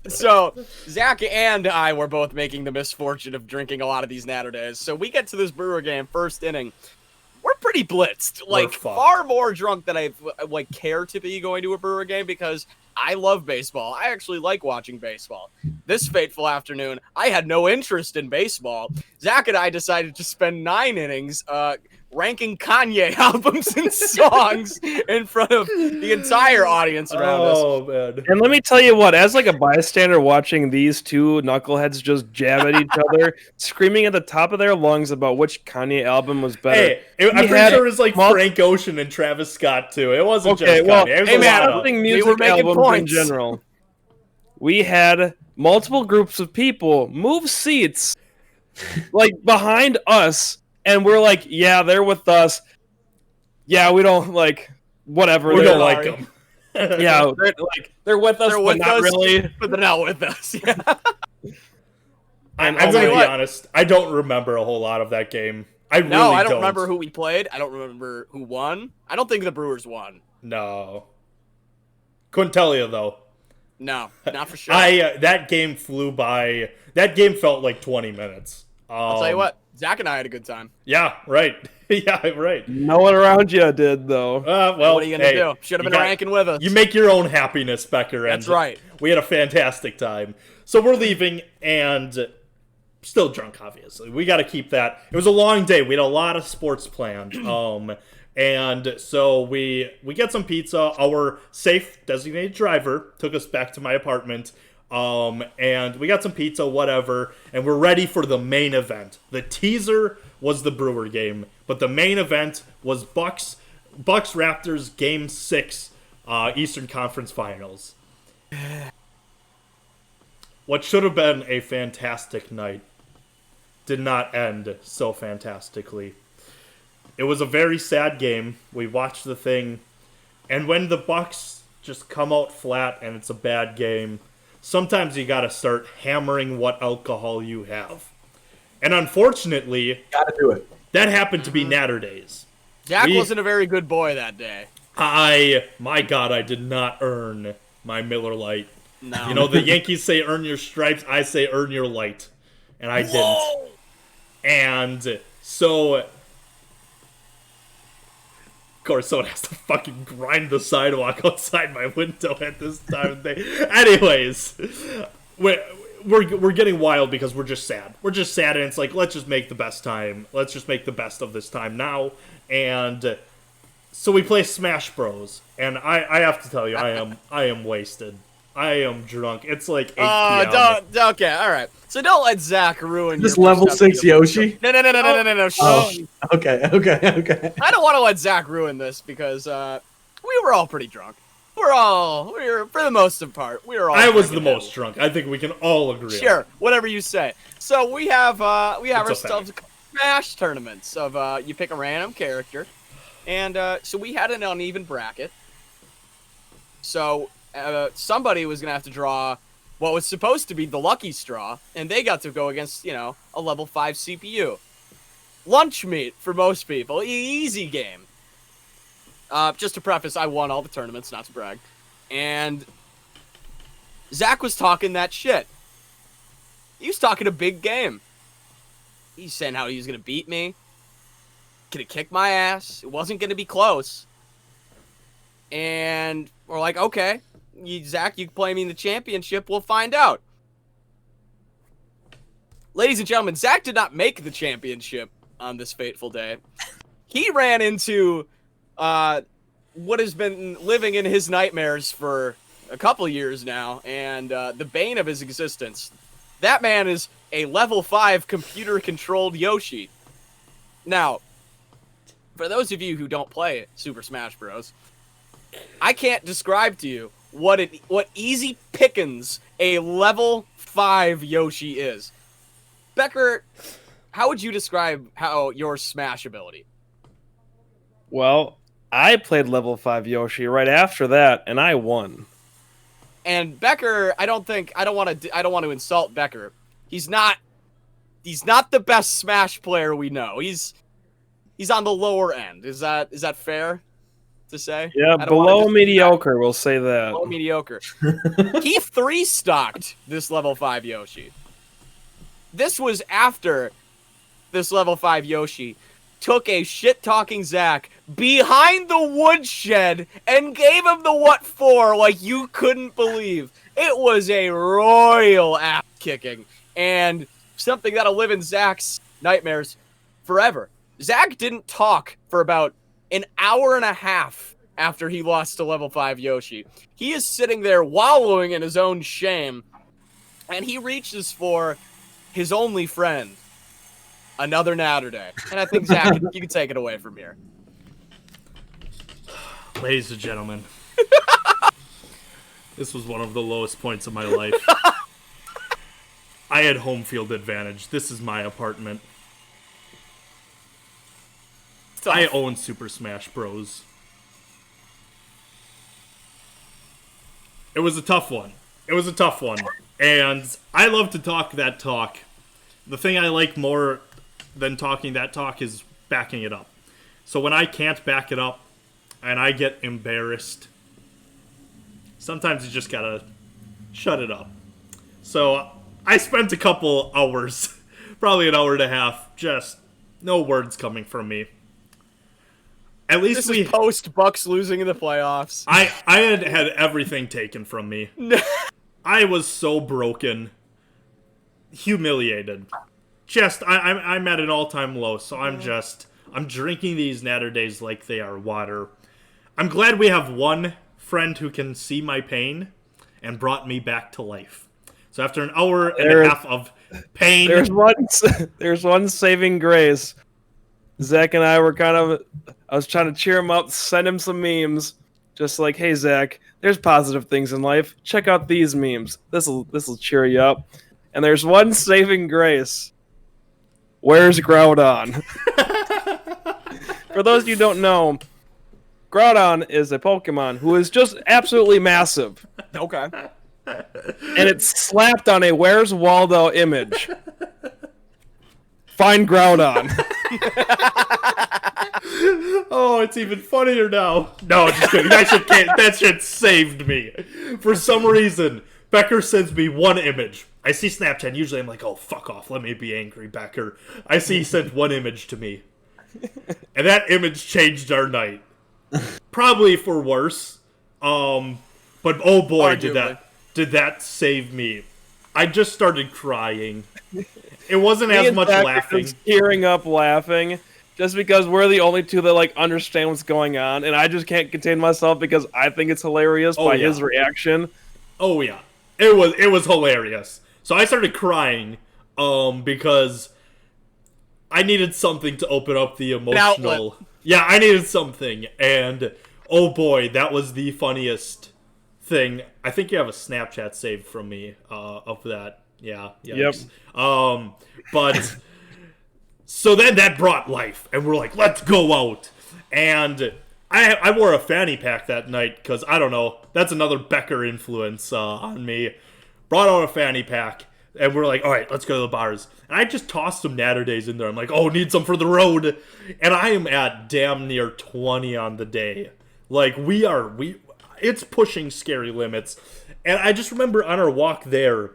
S3: So Zach and I were both making the misfortune of drinking a lot of these Naturdays. So we get to this Brewer game, first inning. We're pretty blitzed, like
S2: fucked.
S3: far more drunk than I care to be going to a Brewer game because I love baseball. I actually like watching baseball. This fateful afternoon, I had no interest in baseball. Zach and I decided to spend 9 innings ranking Kanye albums and songs in front of the entire audience around us.
S2: Oh man.
S5: And let me tell you what, as like a bystander watching these two knuckleheads just jab at each other, screaming at the top of their lungs about which Kanye album was better.
S2: Hey, I'm pretty
S5: had
S2: sure it was like
S5: mul-
S2: Frank Ocean and Travis Scott too. It wasn't
S5: Okay,
S2: just
S5: well,
S2: Kanye. It was
S3: hey,
S2: a
S3: man,
S2: lot of-
S5: Something
S3: we
S5: music
S3: were making
S5: albums
S3: points.
S5: in general. We had multiple groups of people move seats like behind us, and we're like, yeah, they're with us. Yeah, we don't like whatever.
S2: we
S5: they're
S2: don't
S5: like,
S2: like them.
S5: yeah, they're with us,
S3: They're
S5: but
S3: with
S5: not
S3: us,
S5: really.
S3: but they're not with us. Yeah.
S2: I'm
S5: oh
S2: gonna
S5: my
S2: be
S3: God.
S2: honest. I don't remember a whole lot of that game. I really
S3: No, I don't remember who we played. I don't remember who won. I don't think the Brewers won.
S2: No. Couldn't tell you though.
S3: No, not for sure.
S2: That game flew by. That game felt like 20 minutes.
S3: I'll tell you what, Zach and I had a good time.
S2: Yeah, right. Yeah, right.
S5: No one around you did though.
S2: Well,
S3: What are you gonna
S2: hey,
S3: do? Should have
S2: you
S3: been
S2: got-
S3: ranking with us.
S2: You make your own happiness, Becker. And
S3: That's right.
S2: We had a fantastic time. So we're leaving and still drunk, obviously. We got to keep that. It was a long day. We had a lot of sports planned. And so we get some pizza. Our safe designated driver took us back to my apartment. And we got some pizza, whatever, and we're ready for the main event. The teaser was the Brewer game, but the main event was Bucks Raptors Game 6, Eastern Conference Finals. What should have been a fantastic night did not end so fantastically. It was a very sad game. We watched the thing, and when the Bucks just come out flat and it's a bad game, sometimes you gotta start hammering what alcohol you have. And unfortunately,
S4: Gotta do it.
S2: that happened to be Naturday's.
S3: Jack wasn't a very good boy that day.
S2: My God, I did not earn my Miller Lite.
S3: No.
S2: You know, the Yankees say earn your stripes, I say earn your light. And I didn't. And so, of course, someone has to fucking grind the sidewalk outside my window at this time of day. Anyways, we're getting wild because we're just sad. We're just sad, and it's like, let's just make the best time. Let's just make the best of this time now. And so we play Smash Bros. And I have to tell you, I am wasted. I am drunk. It's like 8 p.m.
S3: Okay, all right. So don't let Zach ruin
S4: This
S3: your
S4: level
S3: perception
S4: 6
S3: of-
S4: Yoshi?
S3: No.
S4: Oh, okay.
S3: I don't want to let Zach ruin this because we were all pretty drunk. We were for the most part, we were all.
S2: I was the
S3: drinking
S2: most drunk. I think we can all agree.
S3: Sure, whatever you say. So we have
S2: It's a
S3: ourselves Smash tournaments of you pick a random character, and so we had an uneven bracket. So somebody was gonna have to draw what was supposed to be the lucky straw, and they got to go against a level 5 CPU. Lunch meat for most people, easy game. Just to preface, I won all the tournaments, not to brag. And Zach was talking that shit. He was talking a big game. He's saying how he was going to beat me. Gonna kick my ass. It wasn't going to be close. And we're like, okay, Zach, you can play me in the championship. We'll find out. Ladies and gentlemen, Zach did not make the championship on this fateful day. He ran into what has been living in his nightmares for a couple years now, and the bane of his existence. That man is a level 5 computer-controlled Yoshi. Now, for those of you who don't play Super Smash Bros., I can't describe to you what easy pickings a level 5 Yoshi is. Becker, how would you describe your Smash ability?
S5: Well, I played level 5 Yoshi right after that, and I won.
S3: And Becker, I don't want to insult Becker. He's not the best Smash player we know. He's on the lower end. Is that fair to say?
S5: Yeah, below mediocre, we'll say that.
S3: Below mediocre. He 3-stocked this level 5 Yoshi. This was after this level 5 Yoshi took a shit-talking Zach behind the woodshed and gave him the what for like you couldn't believe. It was a royal ass-kicking and something that'll live in Zach's nightmares forever. Zach didn't talk for about an hour and a half after he lost to level 5 Yoshi. He is sitting there wallowing in his own shame, and he reaches for his only friend, another Naturday. And I think, Zach, you can take it away from here.
S2: Ladies and gentlemen, this was one of the lowest points of my life. I had home field advantage. This is my apartment.
S3: Tough.
S2: I own Super Smash Bros. It was a tough one. And I love to talk that talk. The thing I like more than talking that talk is backing it up. So when I can't back it up and I get embarrassed, sometimes you just gotta shut it up. So I spent a couple hours, probably an hour and a half, just no words coming from me. At least
S3: This is post Bucks losing in the playoffs.
S2: I had everything taken from me. I was so broken, humiliated. Just I'm at an all-time low. So I'm drinking these Naturdays like they are water. I'm glad we have one friend who can see my pain and brought me back to life. So after an hour and a half of pain,
S5: there's one saving grace. Zach and I were I was trying to cheer him up, send him some memes, just like, hey Zach, there's positive things in life. Check out these memes. This'll cheer you up. And there's one saving grace. Where's Groudon? For those of you who don't know, Groudon is a Pokemon who is just absolutely massive.
S3: Okay.
S5: And it's slapped on a Where's Waldo image. Find Groudon.
S2: Oh, it's even funnier now. No, just kidding. That shit saved me. For some reason, Becker sends me one image. I see Snapchat. Usually I'm like, oh, fuck off. Let me be angry, Becker. I see he sent one image to me. And that image changed our night. Probably for worse. But oh boy, did that save me. I just started crying. It wasn't as much laughing.
S5: Tearing up laughing. Just because we're the only two that like understand what's going on, and I just can't contain myself because I think it's hilarious his reaction.
S2: Oh yeah, it was hilarious. So I started crying, because I needed something to open up the emotional. Yeah, I needed something, and oh boy, that was the funniest thing. I think you have a Snapchat saved from me of that. Yeah. Yikes. Yep. But. So then that brought life, and we're like, let's go out. And I wore a fanny pack that night, because, I don't know, that's another Becker influence on me. Brought out a fanny pack, and we're like, all right, let's go to the bars. And I just tossed some Naturdays in there. I'm like, oh, need some for the road. And I am at damn near 20 on the day. Like, it's pushing scary limits. And I just remember on our walk there,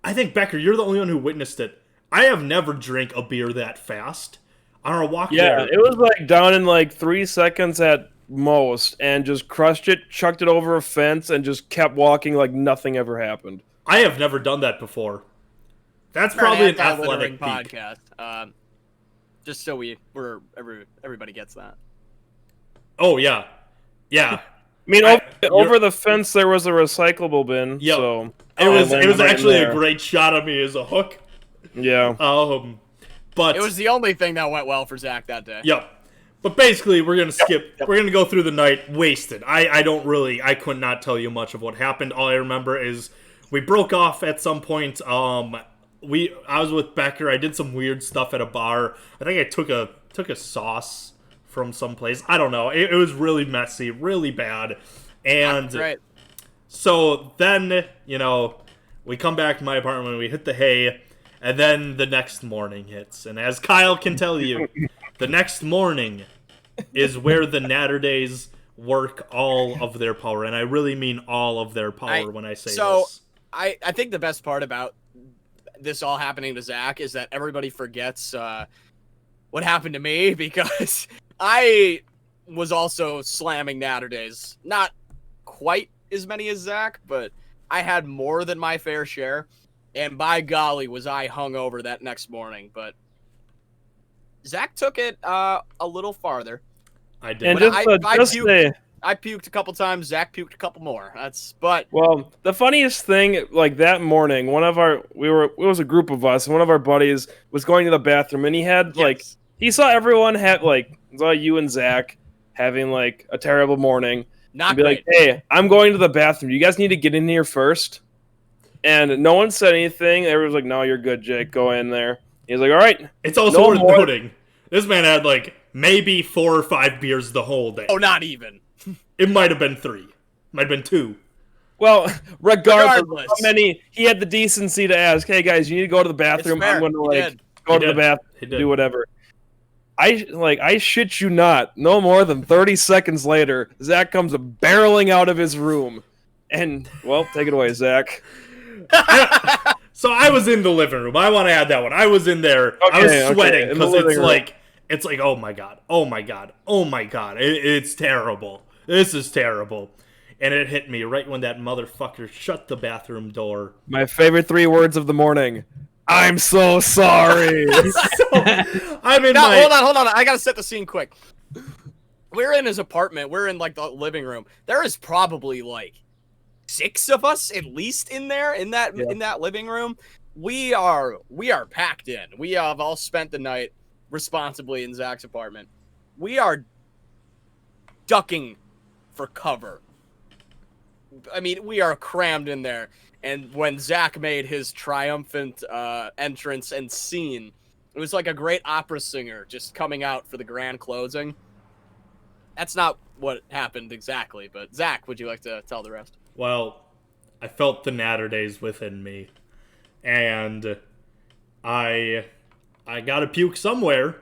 S2: I think, Becker, you're the only one who witnessed it. I have never drank a beer that fast. On our walk there.
S5: Yeah, it was like down in like 3 seconds at most, and just crushed it, chucked it over a fence, and just kept walking like nothing ever happened.
S2: I have never done that before. That's probably an athletic
S3: podcast. Just so everybody gets that.
S2: Oh yeah.
S5: I mean, over the fence there was a recyclable bin.
S2: Yep.
S5: So
S2: it was actually a great shot of me as a hook.
S5: Yeah.
S2: But
S3: it was the only thing that went well for Zach that day.
S2: Yep. But basically, we're gonna skip. Yep. We're gonna go through the night wasted. I could not tell you much of what happened. All I remember is we broke off at some point. I was with Becker. I did some weird stuff at a bar. I think I took a sauce from someplace. I don't know. It was really messy, really bad. And
S3: right.
S2: So then, we come back to my apartment. We hit the hay. And then the next morning hits. And as Kyle can tell you, the next morning is where the Naturdays work all of their power. And I really mean all of their power when I say this.
S3: So I think the best part about this all happening to Zach is that everybody forgets what happened to me, because I was also slamming Naturdays. Not quite as many as Zach, but I had more than my fair share. And by golly, was I hungover that next morning. But Zach took it a little farther.
S2: I did.
S5: And
S3: I puked a couple times. Zach puked a couple more.
S5: Well, the funniest thing, like that morning, it was a group of us, and one of our buddies was going to the bathroom, and he had he saw everyone saw you and Zach having like a terrible morning.
S3: Not
S5: be
S3: great.
S5: Like, hey, I'm going to the bathroom. You guys need to get in here first. And no one said anything. Everyone was like, no, you're good, Jake. Go in there. He's like, all right.
S2: It's also worth noting, this man had like maybe 4 or 5 beers the whole day.
S3: Oh, not even.
S2: It might have been 3. Might have been 2.
S5: Well, regardless of how many, he had the decency to ask, hey, guys, you need to go to the bathroom. I'm going to go to the bathroom, do whatever. I shit you not, no more than 30 seconds later, Zach comes barreling out of his room. And, well, take it away, Zach.
S2: So I was in the living room. I want to add that one. I was in there. I was sweating because it's like, oh my god, it's terrible. This is terrible. And it hit me right when that motherfucker shut the bathroom door.
S5: My favorite 3 words of the morning. I'm so sorry.
S3: Hold on. I gotta set the scene quick. We're in his apartment. We're in like the living room. There is probably like 6 of us at least in there in that living room. We are packed in. We have all spent the night responsibly in Zach's apartment. We are ducking for cover. I mean, we are crammed in there. And when Zach made his triumphant entrance and scene, it was like a great opera singer just coming out for the grand closing. That's not what happened exactly, but Zach, would you like to tell the rest?
S2: Well, I felt the Naturdays within me, and I gotta puke somewhere.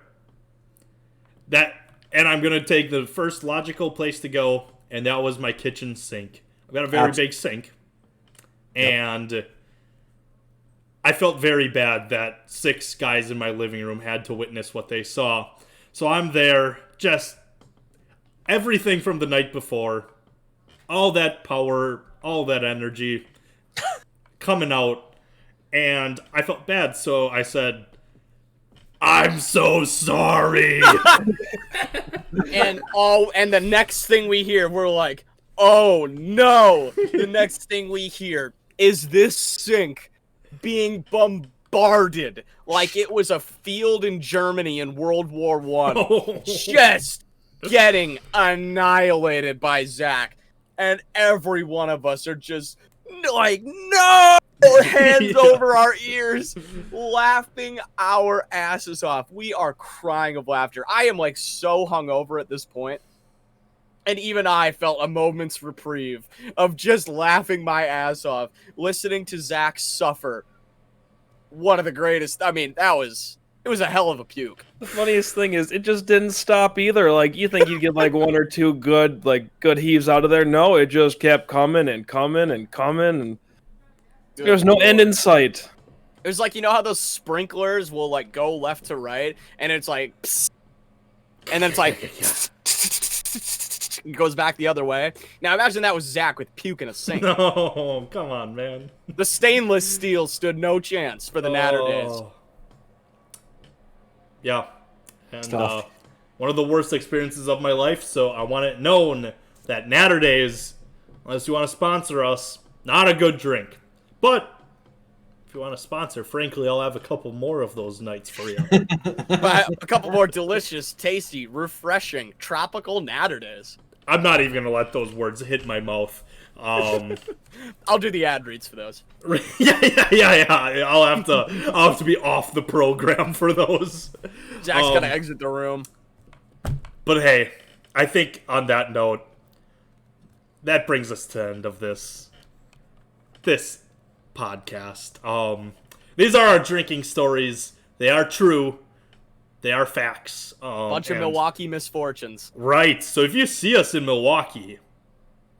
S2: And I'm gonna take the first logical place to go, and that was my kitchen sink. I've got a very big sink, and I felt very bad that 6 guys in my living room had to witness what they saw. So I'm there, just everything from the night before, all that power, all that energy coming out, and I felt bad, so I said, "I'm so sorry."
S3: And the next thing we hear, we're like, oh no! The next thing we hear is this sink being bombarded like it was a field in Germany in World War One, just getting annihilated by Zach, and every one of us are just like, no! Hands over our ears, laughing our asses off. We are crying of laughter. I am like so hungover at this point, and even I felt a moment's reprieve of just laughing my ass off, listening to Zach suffer. One of the greatest. I mean, it was a hell of a puke.
S5: The funniest thing is, it just didn't stop either. Like, you think you'd get like 1 or 2 good heaves out of there. No, it just kept coming and coming and coming, and there was no end in sight.
S3: It was like, you know how those sprinklers will like go left to right, and it's like, psst, and then it's like, it goes back the other way. Now imagine that was Zach with puke in a sink.
S2: No, come on, man.
S3: The stainless steel stood no chance for the Naturdays.
S2: Yeah, and one of the worst experiences of my life. So I want it known that Naturdays, unless you want to sponsor us, not a good drink. But if you want to sponsor, frankly, I'll have a couple more of those nights for you.
S3: But a couple more delicious, tasty, refreshing, tropical Naturdays.
S2: I'm not even going to let those words hit my mouth.
S3: I'll do the ad reads for those.
S2: Yeah. I'll have to be off the program for those.
S3: Zach's gonna exit the room.
S2: But hey, I think on that note, that brings us to the end of this podcast. These are our drinking stories. They are true. They are facts.
S3: Bunch of Milwaukee misfortunes.
S2: Right. So if you see us in Milwaukee,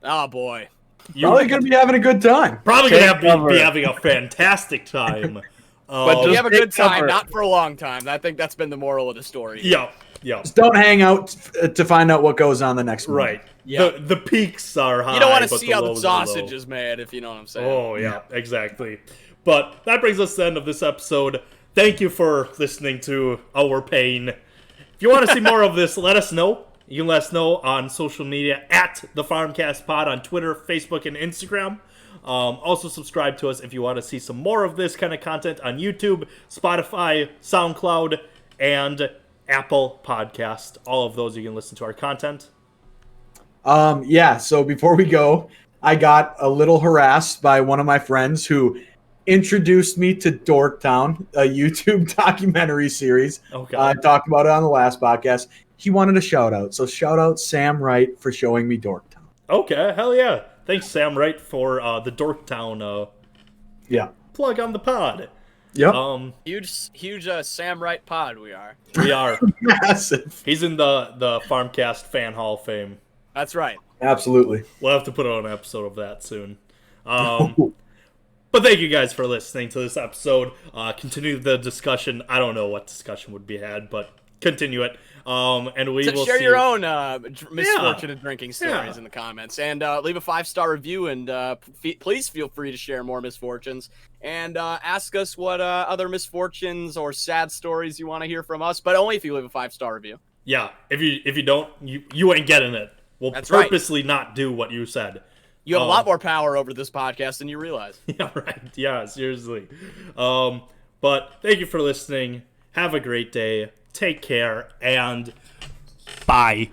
S3: oh boy,
S4: you're probably gonna be having a good time.
S2: Probably gonna be having a fantastic time.
S5: But
S3: we have a good time, not for a long time. I think that's been the moral of the story.
S2: Yeah.
S4: Just don't hang out to find out what goes on the next month.
S2: Right.
S3: Yeah.
S2: The peaks are high.
S3: You don't want to
S2: but
S3: see how the
S2: lows are low.
S3: sausage is made, if you know what I'm saying.
S2: Oh, yeah, exactly. But that brings us to the end of this episode. Thank you for listening to our pain. If you want to see more of this, let us know. You can let us know on social media at the Farmcast Pod on Twitter, Facebook, and Instagram. Also subscribe to us if you want to see some more of this kind of content on YouTube, Spotify, SoundCloud, and Apple Podcast. All of those you can listen to our content.
S4: So before we go, I got a little harassed by one of my friends who introduced me to Dorktown, a YouTube documentary series.
S2: Okay.
S4: I talked about it on the last podcast. He wanted a shout out. So shout out Sam Wright for showing me Dorktown.
S2: Okay, hell yeah. Thanks, Sam Wright, for the Dorktown plug on the pod.
S4: Yep.
S3: Huge Sam Wright pod we are.
S2: We are.
S4: Massive.
S2: He's in the Farmcast Fan Hall of Fame.
S3: That's right.
S4: Absolutely.
S2: We'll have to put out an episode of that soon. But thank you guys for listening to this episode. Continue the discussion. I don't know what discussion would be had, but continue it. And we will
S3: share
S2: see
S3: your own misfortune and drinking stories in the comments, and leave a 5-star review. And please feel free to share more misfortunes and ask us what other misfortunes or sad stories you want to hear from us. But only if you leave a 5-star review.
S2: Yeah, if you don't, you ain't getting it. We'll purposely not do what you said.
S3: You have a lot more power over this podcast than you realize.
S2: Yeah, right. Yeah, seriously. But thank you for listening. Have a great day. Take care, and bye.